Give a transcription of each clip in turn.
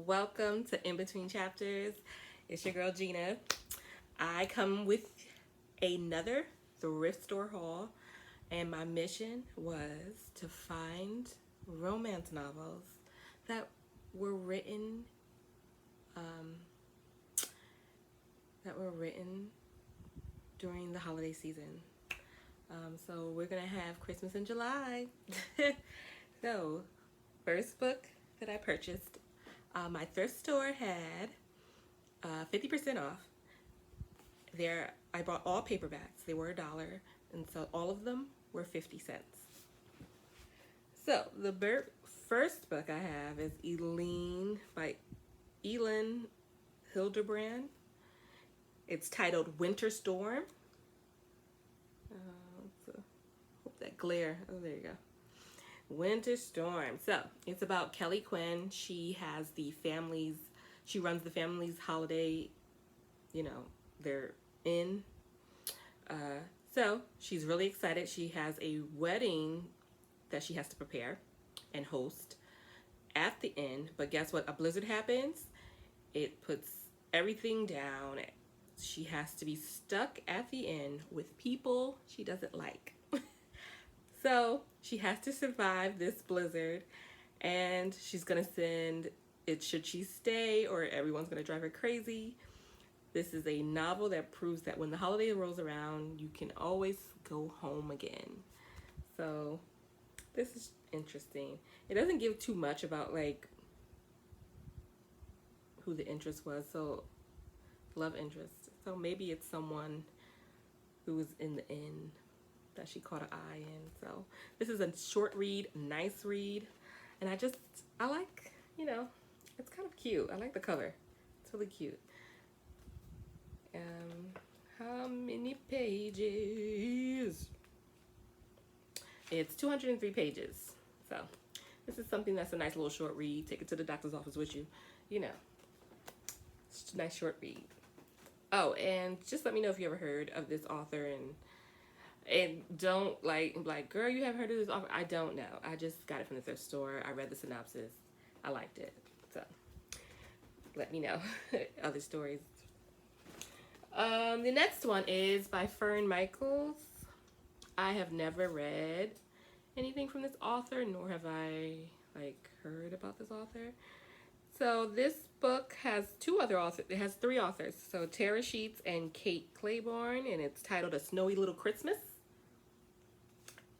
Welcome to In Between Chapters. It's your girl Gina. I come with another thrift store haul, and my mission was to find romance novels that were written um, during the holiday season. So we're gonna have Christmas in July. So, first book that I purchased, my thrift store had 50% off. There, I bought all paperbacks. They were $1, and so all of them were 50 cents. So the first book I have is Eileen by Elin Hilderbrand. It's titled Winter Storm. Hope that glare. Oh, there you go. Winter Storm. So it's about Kelly Quinn. She runs the family's holiday, they're in. So she's really excited. She has a wedding that she has to prepare and host at the inn. But guess what? A blizzard happens. It puts everything down. She has to be stuck at the inn with people she doesn't like. So she has to survive this blizzard, and she's going to send it should she stay or everyone's going to drive her crazy. This is a novel that proves that when the holiday rolls around, you can always go home again. So this is interesting. It doesn't give too much about who the interest was. So love interest. So maybe it's someone who was in the inn that she caught an eye in. So this is a short read, nice read, and I like, it's kind of cute. I like the cover. It's really cute. How many pages? It's 203 pages. So this is something that's a nice little short read. Take it to the doctor's office with you. It's a nice short read. Oh, and just let me know if you ever heard of this author, and don't like, girl, you haven't heard of this author. I don't know. I just got it from the thrift store. I read the synopsis. I liked it. So let me know other stories. The next one is by Fern Michaels. I have never read anything from this author, nor have I heard about this author. So this book has two other authors. It has three authors. So Tara Sheets and Kate Claiborne, and it's titled A Snowy Little Christmas.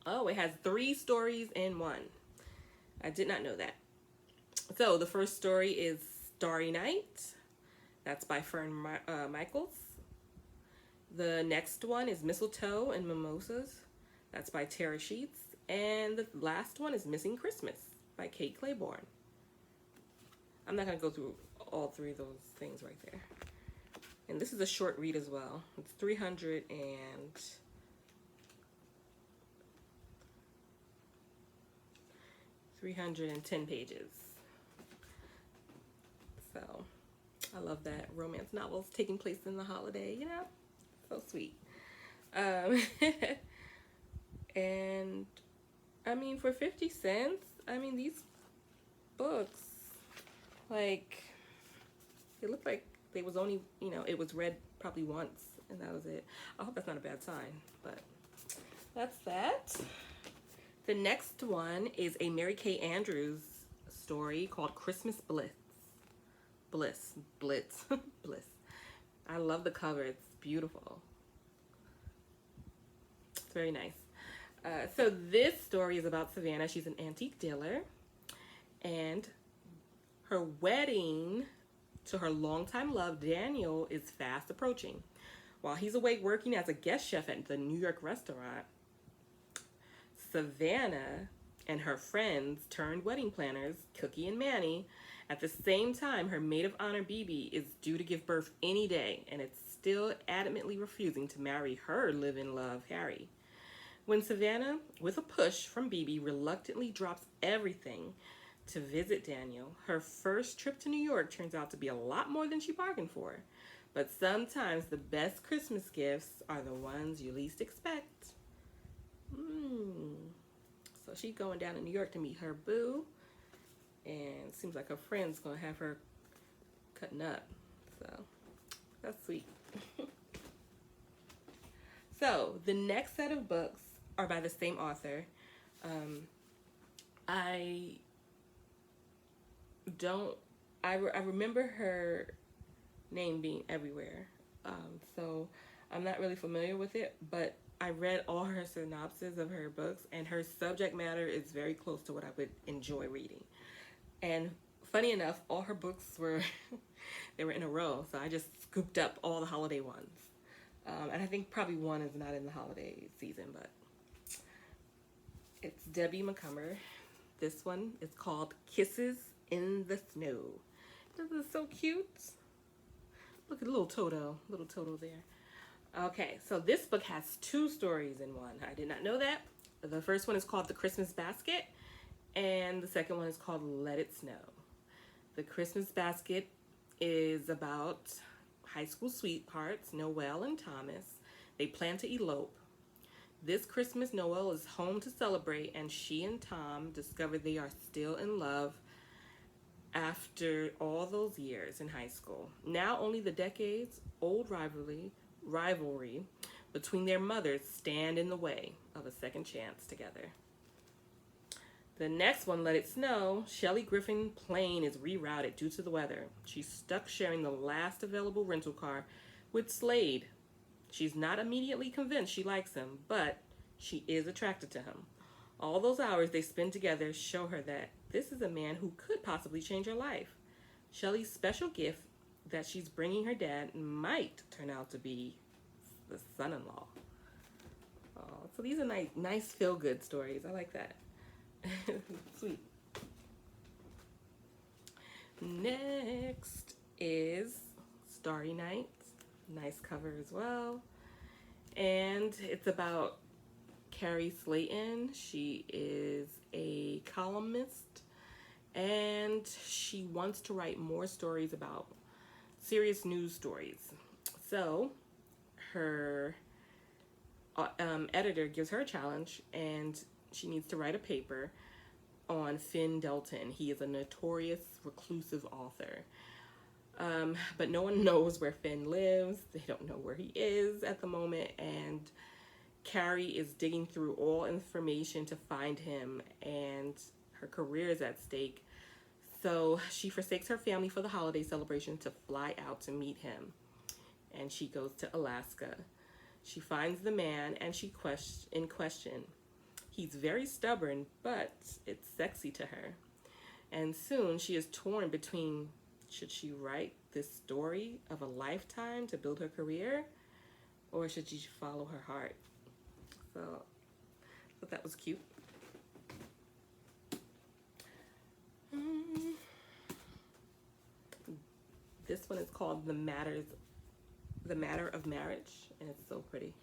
Oh, it has 3 stories in one. I did not know that. So the first story is Starry Night. That's by Fern Michaels. The next one is Mistletoe and Mimosas. That's by Tara Sheets. And the last one is Missing Christmas by Kate Claiborne. I'm not going to go through all 3 of those things right there. And this is a short read as well. It's 310 pages. So I love that romance novels taking place in the holiday, so sweet. And I mean, for 50 cents, these books, it looked like they was only, it was read probably once and that was it. I hope that's not a bad sign, but that's that. The next one is a Mary Kay Andrews story called Christmas Bliss. Bliss. I love the cover. It's beautiful. It's very nice. So this story is about Savannah. She's an antique dealer, and her wedding to her longtime love, Daniel, is fast approaching. While he's away working as a guest chef at the New York restaurant, Savannah and her friends turned wedding planners, Cookie and Manny. At the same time, her maid of honor, BB, is due to give birth any day, and it's still adamantly refusing to marry her live-in love, Harry. When Savannah, with a push from BB, reluctantly drops everything to visit Daniel, her first trip to New York turns out to be a lot more than she bargained for. But sometimes the best Christmas gifts are the ones you least expect. So she's going down to New York to meet her boo. And seems like her friend's gonna have her cutting up. So that's sweet. So the next set of books are by the same author. I don't. I remember her name being everywhere. So I'm not really familiar with it, but I read all her synopses of her books, and her subject matter is very close to what I would enjoy reading. And funny enough, all her books were they were in a row, so I just scooped up all the holiday ones. And I think probably one is not in the holiday season, but it's Debbie McCumber. This one is called Kisses in the Snow. This is so cute. Look at little Toto there. Okay, so this book has 2 stories in one. I did not know that. The first one is called The Christmas Basket, and the second one is called Let It Snow. The Christmas Basket is about high school sweethearts, Noelle and Thomas. They plan to elope. This Christmas, Noelle is home to celebrate, and she and Tom discover they are still in love after all those years in high school. Now only the decades-old rivalry between their mothers stand in the way of a second chance together. The next one, Let It Snow, Shelley Griffin plane is rerouted due to the weather. She's stuck sharing the last available rental car with Slade. She's not immediately convinced she likes him, but she is attracted to him. All those hours they spend together show her that this is a man who could possibly change her life. Shelley's special gift that she's bringing her dad might turn out to be the son-in-law. Oh, so these are nice feel-good stories. I like that. Sweet. Next is Starry Night. Nice cover as well. And it's about Carrie Slayton. She is a columnist, and she wants to write more stories about serious news stories. So her editor gives her a challenge, and she needs to write a paper on Finn Delton. He is a notorious reclusive author. But no one knows where Finn lives. They don't know where he is at the moment, and Carrie is digging through all information to find him, and her career is at stake. So she forsakes her family for the holiday celebration to fly out to meet him, and she goes to Alaska. She finds the man, and she in question. He's very stubborn, but it's sexy to her. And soon she is torn between, should she write this story of a lifetime to build her career, or should she follow her heart? So I thought that was cute. This one is called The Matter of Marriage, and it's so pretty.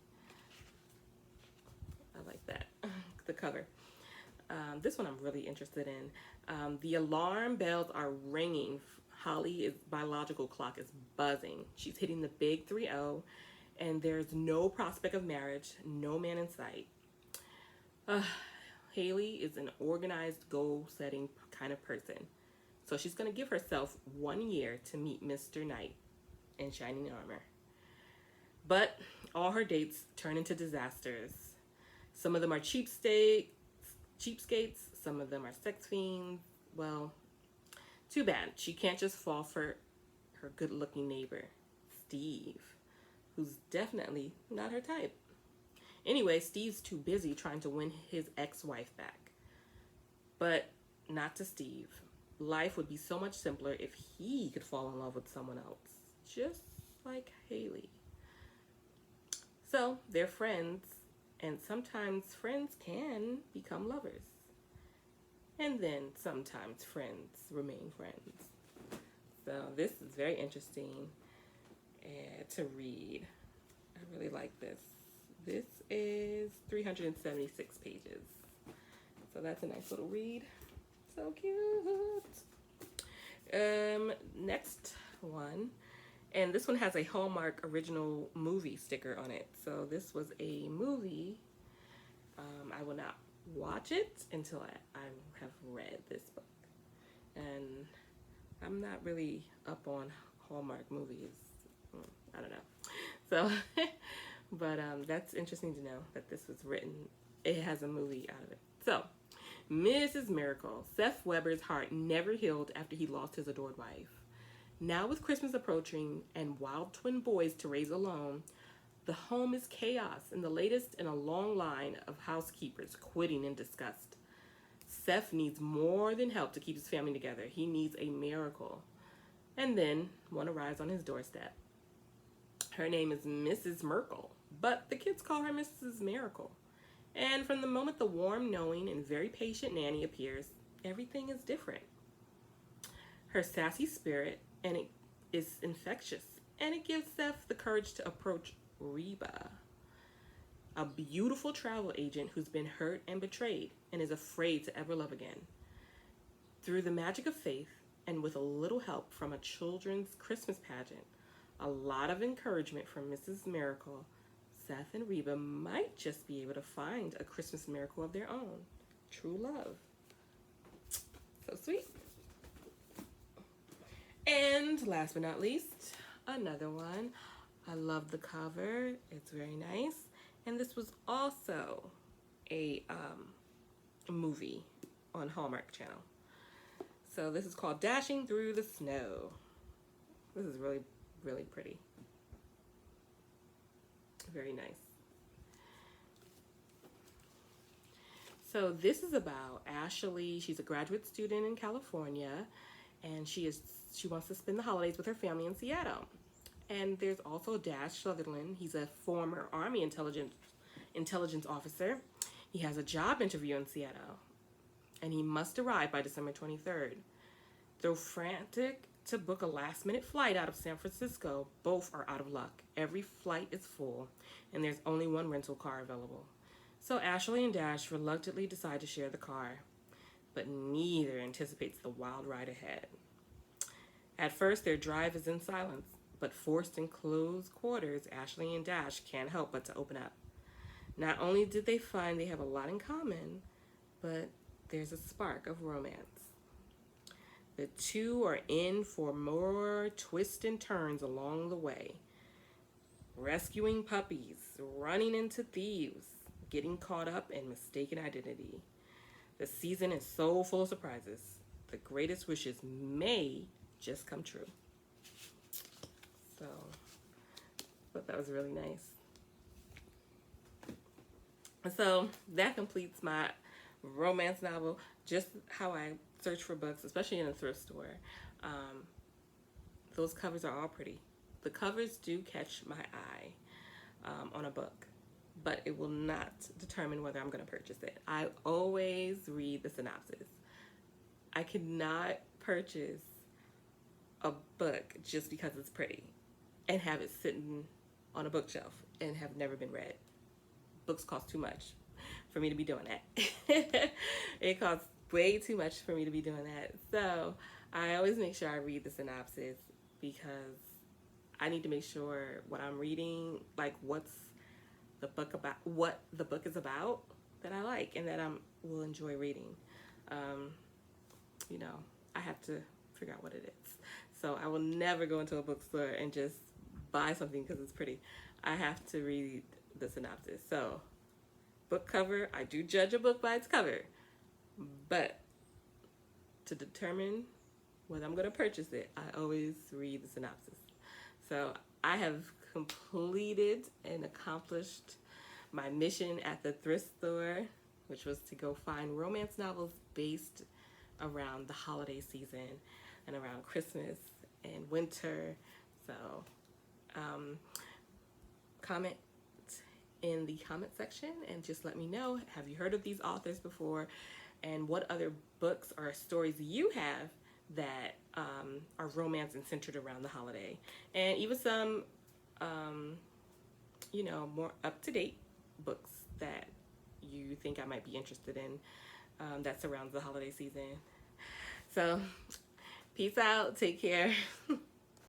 I like that, the cover. This one I'm really interested in. The alarm bells are ringing. Holly's biological clock is buzzing. She's hitting the big 3-0, and there's no prospect of marriage, no man in sight. Haley is an organized, goal-setting kind of person. So she's going to give herself 1 year to meet Mr. Knight in shining armor. But all her dates turn into disasters. Some of them are cheapskates, some of them are sex fiends. Well, too bad. She can't just fall for her good-looking neighbor, Steve, who's definitely not her type. Anyway, Steve's too busy trying to win his ex-wife back. But not to Steve. Life would be so much simpler if he could fall in love with someone else, just like Haley. So they're friends, and sometimes friends can become lovers. And then sometimes friends remain friends. So this is very interesting to read. I really like this. This is 376 pages. So that's a nice little read. So cute. Next one. And this one has a Hallmark original movie sticker on it. So this was a movie. I will not watch it until I have read this book. And I'm not really up on Hallmark movies. I don't know. So, but that's interesting to know that this was written. It has a movie out of it. So, Mrs. Miracle. Seth Weber's heart never healed after he lost his adored wife. Now, with Christmas approaching and wild twin boys to raise alone, the home is chaos and the latest in a long line of housekeepers quitting in disgust. Seth needs more than help to keep his family together. He needs a miracle. And then one arrives on his doorstep. Her name is Mrs. Merkel, but the kids call her Mrs. Miracle. And from the moment the warm, knowing, and very patient nanny appears, everything is different. Her sassy spirit, and it is infectious, and it gives Seth the courage to approach Reba, a beautiful travel agent who's been hurt and betrayed and is afraid to ever love again. Through the magic of faith, and with a little help from a children's Christmas pageant, a lot of encouragement from Mrs. Miracle, Seth and Reba might just be able to find a Christmas miracle of their own. True love. So sweet. And last but not least, another one. I love the cover. It's very nice. And this was also a movie on Hallmark Channel. So this is called Dashing Through the Snow. This is really, really pretty. Very nice. So this is about Ashley. She's a graduate student in California, and she wants to spend the holidays with her family in Seattle. And there's also Dash Sutherland. He's a former Army intelligence officer. He has a job interview in Seattle, and he must arrive by December 23rd. Though frantic to book a last-minute flight out of San Francisco, both are out of luck. Every flight is full, and there's only one rental car available. So Ashley and Dash reluctantly decide to share the car, but neither anticipates the wild ride ahead. At first, their drive is in silence, but forced in close quarters, Ashley and Dash can't help but to open up. Not only did they find they have a lot in common, but there's a spark of romance. The two are in for more twists and turns along the way. Rescuing puppies, running into thieves, getting caught up in mistaken identity. The season is so full of surprises. The greatest wishes may just come true. So, I thought that was really nice. So, that completes my romance novel. Just how I search for books, especially in a thrift store. Those covers are all pretty. The covers do catch my eye on a book, but it will not determine whether I'm going to purchase it. I always read the synopsis. I cannot purchase a book just because it's pretty and have it sitting on a bookshelf and have never been read. Books cost too much for me to be doing that. It costs way too much for me to be doing that. So I always make sure I read the synopsis because I need to make sure what I'm reading, like what's the book about, what the book is about that I like and that I will enjoy reading. You know, I have to figure out what it is. So I will never go into a bookstore and just buy something because it's pretty. I have to read the synopsis. So book cover, I do judge a book by its cover. But to determine whether I'm going to purchase it, I always read the synopsis. So I have completed and accomplished my mission at the thrift store, which was to go find romance novels based around the holiday season and around Christmas and winter. So comment in the comment section and just let me know, have you heard of these authors before, and what other books or stories you have that are romance and centered around the holiday, and even some you know, more up-to-date books that you think I might be interested in that surrounds the holiday season. So peace out, take care.